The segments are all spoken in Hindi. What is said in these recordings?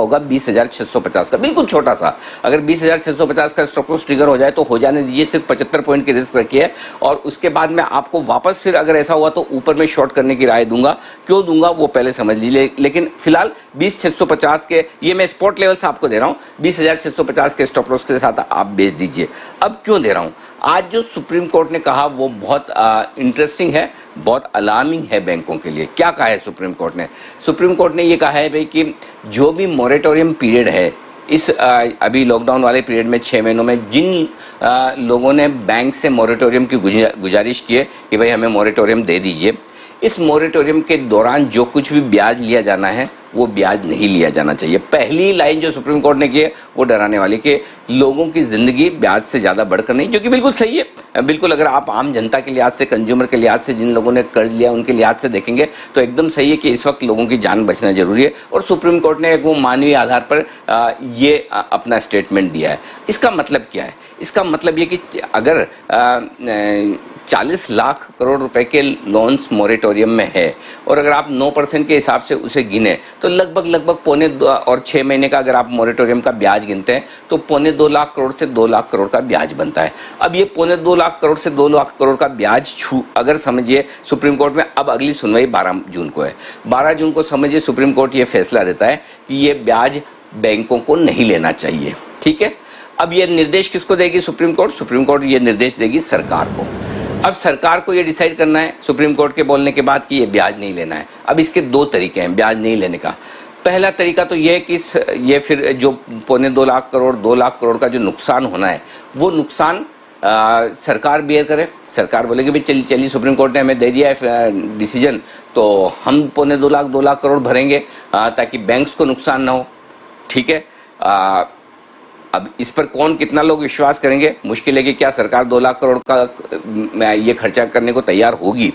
होगा 20,650 का, बिल्कुल छोटा सा। अगर 20,650 का स्टॉप लॉस ट्रिगर हो जाए तो हो जाने दीजिए, सिर्फ 75 पॉइंट की रिस्क रखिए और उसके बाद में आपको वापस फिर अगर ऐसा हुआ तो ऊपर में शॉर्ट करने की राय दूंगा। क्यों दूंगा वो पहले समझ लीजिए, लेकिन फिलहाल 20,650 के ये मैं स्पॉट लेवल से आपको दे रहा हूं, 20,650 के स्टॉप लॉस के साथ आप बेच दीजिए। अब क्यों दे रहा हूं? आज जो सुप्रीम कोर्ट ने कहा वो बहुत इंटरेस्टिंग है, बहुत अलार्मिंग है बैंकों के लिए। क्या कहा है सुप्रीम कोर्ट ने? सुप्रीम कोर्ट ने ये कहा है भाई कि जो भी मॉरेटोरियम पीरियड है इस अभी लॉकडाउन वाले पीरियड में 6 महीनों में जिन लोगों ने बैंक से मॉरेटोरियम की गुजारिश की है कि भाई हमें मॉरेटोरियम दे दीजिए, इस मॉरेटोरियम के दौरान जो कुछ भी ब्याज लिया जाना है वो ब्याज नहीं लिया जाना चाहिए। पहली लाइन जो सुप्रीम कोर्ट ने की है वो डराने वाली कि लोगों की जिंदगी ब्याज से ज्यादा बढ़कर नहीं, जो कि बिल्कुल सही है। बिल्कुल अगर आप आम जनता के लिहाज से, कंज्यूमर के लिहाज से, जिन लोगों ने कर्ज लिया उनके लिहाज से देखेंगे तो एकदम सही है कि इस वक्त लोगों की जान बचना जरूरी है और सुप्रीम कोर्ट ने एक वो मानवीय आधार पर ये अपना स्टेटमेंट दिया है। इसका मतलब क्या है? इसका मतलब ये कि अगर 40 लाख करोड़ रुपए के लोन्स मोरेटोरियम में है और अगर आप 9% के हिसाब से उसे गिने तो लगभग पौने और 6 महीने का अगर आप मोरेटोरियम का ब्याज गिनते हैं तो पौने 2 लाख करोड़ से 2 लाख करोड़ का ब्याज बनता है। अब ये पौने 2 लाख करोड़ से 2 लाख करोड़ का ब्याज अगर समझिए सुप्रीम कोर्ट में, अब अगली सुनवाई 12 जून को है, 12 जून को समझिए सुप्रीम कोर्ट ये फैसला देता है कि ये ब्याज बैंकों को नहीं लेना चाहिए। ठीक है, अब ये निर्देश किसको देगी सुप्रीम कोर्ट? सुप्रीम कोर्ट ये निर्देश देगी सरकार को। अब सरकार को ये डिसाइड करना है सुप्रीम कोर्ट के बोलने के बाद कि ये ब्याज नहीं लेना है। अब इसके दो तरीके हैं ब्याज नहीं लेने का। पहला तरीका तो ये है कि ये फिर जो पौने 2 लाख करोड़ 2 लाख करोड़ का जो नुकसान होना है वो नुकसान सरकार बियर करे। सरकार बोलेगी भाई चलिए सुप्रीम कोर्ट ने हमें दे दिया है डिसीजन, तो हम पौने 2 लाख करोड़ भरेंगे ताकि बैंक्स को नुकसान ना हो। ठीक है, अब इस पर कौन कितना लोग विश्वास करेंगे? मुश्किल है कि क्या सरकार 2 लाख करोड़ का ये खर्चा करने को तैयार होगी।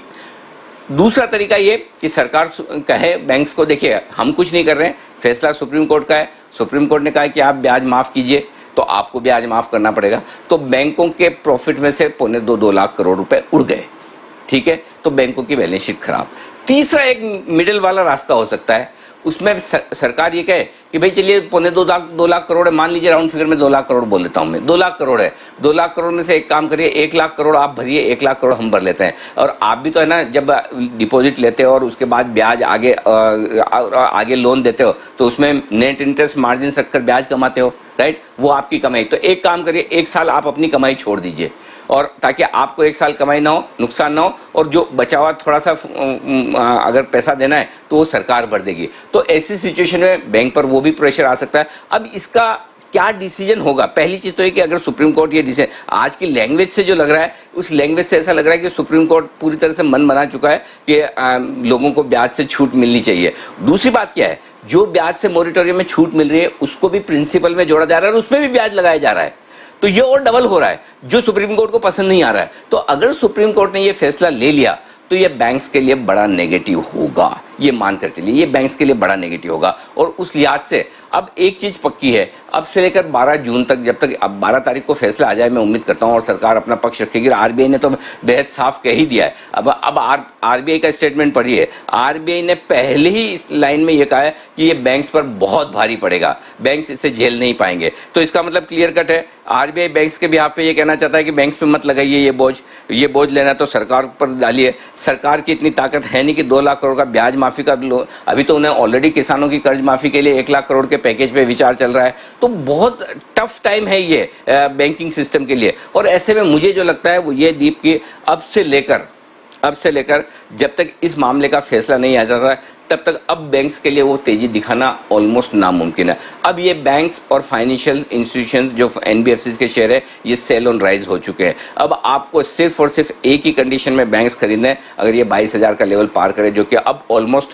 दूसरा तरीका ये कि सरकार कहे बैंक्स को देखिए हम कुछ नहीं कर रहे हैं, फैसला सुप्रीम कोर्ट का है, सुप्रीम कोर्ट ने कहा कि आप ब्याज माफ कीजिए तो आपको ब्याज माफ करना पड़ेगा, तो बैंकों के प्रॉफिट में से पौने 2 लाख करोड़ रुपए उड़ गए। ठीक है, तो बैंकों की बैलेंस शीट खराब। तीसरा एक मिडिल वाला रास्ता हो सकता है, उसमें सरकार ये कहे कि भाई चलिए पौने 2 लाख करोड़ है, मान लीजिए राउंड फिगर में 2 लाख करोड़ बोल देता हूं मैं, 2 लाख करोड़ है, 2 लाख करोड़ में से एक काम करिए 1 लाख करोड़ आप भरिए, 1 लाख करोड़ हम भर लेते हैं। और आप भी तो है ना, जब डिपॉजिट लेते हो और उसके बाद ब्याज आगे लोन देते हो तो उसमें नेट इंटरेस्ट मार्जिन रखकर ब्याज कमाते हो, राइट? वो आपकी कमाई। तो एक काम करिए, 1 साल आप अपनी कमाई छोड़ दीजिए और ताकि आपको 1 साल कमाई ना हो, नुकसान ना हो, और जो बचा हुआ थोड़ा सा अगर पैसा देना है तो वो सरकार भर देगी। तो ऐसी सिचुएशन में बैंक पर वो भी प्रेशर आ सकता है। अब इसका क्या डिसीजन होगा? पहली चीज तो है कि अगर सुप्रीम कोर्ट ये डिसीजन, आज की लैंग्वेज से जो लग रहा है उस लैंग्वेज से ऐसा लग रहा है कि सुप्रीम कोर्ट पूरी तरह से मन बना चुका है कि लोगों को ब्याज से छूट मिलनी चाहिए। दूसरी बात क्या है, जो ब्याज से मॉरिटोरियम में छूट मिल रही है उसको भी प्रिंसिपल में जोड़ा जा रहा है और उसमें भी ब्याज लगाया जा रहा है, तो ये और डबल हो रहा है जो सुप्रीम कोर्ट को पसंद नहीं आ रहा है। तो अगर सुप्रीम कोर्ट ने ये फैसला ले लिया तो ये बैंक्स के लिए बड़ा नेगेटिव होगा, ये मानकर चलिए ये बैंक्स के लिए बड़ा नेगेटिव होगा। और उस लिहाज से अब एक चीज पक्की है, अब से लेकर 12 जून तक, जब तक अब 12 तारीख को फैसला आ जाए, मैं उम्मीद करता हूं और सरकार अपना पक्ष रखेगी। आरबीआई ने तो बेहद साफ कह ही दिया है। अब आरबीआई का स्टेटमेंट पढ़िए, आरबीआई ने पहले ही इस लाइन में ये कहा है कि ये बैंक्स पर बहुत भारी पड़ेगा, बैंक्स इसे झेल नहीं पाएंगे। तो इसका मतलब क्लियर कट है, आरबीआई बैंक्स के बिहाफ पे ये कहना चाहता है कि बैंक्स पे मत लगाइए ये बोझ लेना तो सरकार पर डालिए। सरकार की इतनी ताकत है नहीं कि 2 लाख करोड़ का ब्याज माफी का लो, अभी तो उन्हें ऑलरेडी किसानों की कर्ज माफी के लिए 1 लाख करोड़ के पैकेज पे विचार चल रहा है। तो बहुत टफ टाइम है ये बैंकिंग सिस्टम के लिए। और ऐसे में मुझे जो लगता है वो ये दीप की अब से लेकर जब तक इस मामले का फैसला नहीं आ जाता तब तक अब बैंक्स के लिए वो तेजी दिखाना ऑलमोस्ट नामुमकिन है। अब ये बैंक्स और फाइनेंशियल इंस्टीट्यूशंस जो एनबीएफसीज के शेयर है ये सेल ऑन राइज हो चुके हैं। अब आपको सिर्फ और सिर्फ एक ही कंडीशन में बैंक्स खरीदने हैं, अगर ये 22,000 का लेवल पार करे, जो कि अब ऑलमोस्ट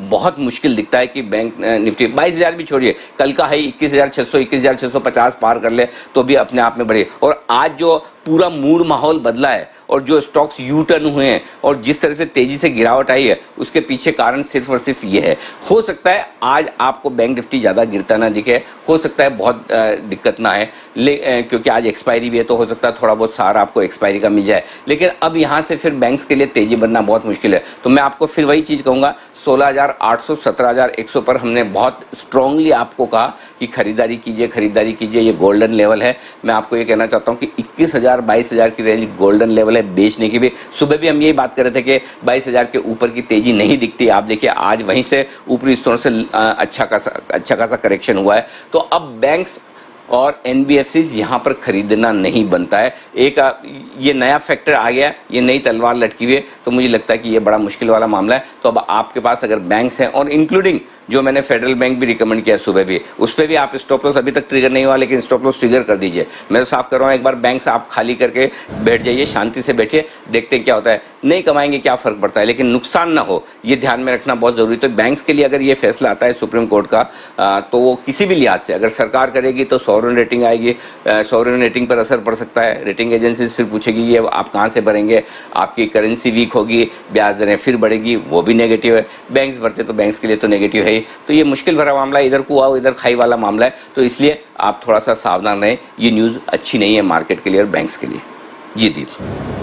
बहुत मुश्किल दिखता है कि बैंक निफ्टी 22,000 भी छोड़िए, कल का है 21,600 21,650 पार कर ले तो भी अपने आप में बढ़े। और आज जो पूरा मूड माहौल बदला है और जो स्टॉक्स यू टर्न हुए हैं और जिस तरह से तेजी से गिरावट आई है उसके पीछे कारण सिर्फ और सिर्फ ये है। हो सकता है आज आपको बैंक निफ्टी ज़्यादा गिरता ना दिखे, हो सकता है बहुत दिक्कत ना है, क्योंकि आज एक्सपायरी भी है, तो हो सकता है थोड़ा बहुत सहारा आपको एक्सपायरी का मिल जाए। लेकिन अब यहाँ से फिर बैंक्स के लिए तेजी बनना बहुत मुश्किल है। तो मैं आपको फिर वही चीज़ कहूँगा, 16,800 17,100 पर हमने बहुत स्ट्रांगली आपको कहा कि खरीदारी कीजिए, ये गोल्डन लेवल है। मैं आपको ये कहना चाहता हूँ कि 21,000 22,000 की रेंज गोल्डन लेवल है बेचने की भी। सुबह भी हम यही बात कर रहे थे कि 22,000 के ऊपर की तेजी नहीं दिखती। आप देखिए आज वहीं से ऊपरी स्तरों से अच्छा खासा करेक्शन हुआ है। तो अब बैंक्स और एनबीएफसीज यहां पर खरीदना नहीं बनता है। एक ये नया फैक्टर आ गया, ये नई तलवार लटकी हुई है, तो मुझे लगता है कि ये बड़ा मुश्किल वाला मामला है। तो अब आपके पास अगर बैंक्स हैं, और इंक्लूडिंग जो मैंने फेडरल बैंक भी रिकमेंड किया सुबह भी, उस पर भी आप स्टॉप लॉस, अभी तक ट्रिगर नहीं हुआ लेकिन स्टॉप लॉस ट्रिगर कर दीजिए। मैं तो साफ कर रहा हूँ, एक बार बैंक से आप खाली करके बैठ जाइए, शांति से बैठिए, देखते हैं क्या होता है। नहीं कमाएंगे क्या फर्क पड़ता है, लेकिन नुकसान ना हो ये ध्यान में रखना बहुत जरूरी। तो बैंक्स के लिए अगर ये फैसला आता है सुप्रीम कोर्ट का, तो वो किसी भी लिहाज से अगर सरकार करेगी तो सॉवरेन रेटिंग आएगी, सॉवरेन रेटिंग पर असर पड़ सकता है। रेटिंग एजेंसीज फिर पूछेगी ये आप कहाँ से भरेंगे, आपकी करेंसी वीक होगी, ब्याज दरें फिर बढ़ेगी, वो भी नेगेटिव है। बैंक्स भरते तो बैंक्स के लिए तो नेगेटिव है ही। तो ये मुश्किल भरा मामला है, इधर कुआ इधर खाई वाला मामला है। तो इसलिए आप थोड़ा सा सावधान रहें, ये न्यूज़ अच्छी नहीं है मार्केट के लिए और बैंक्स के लिए। जी दीप।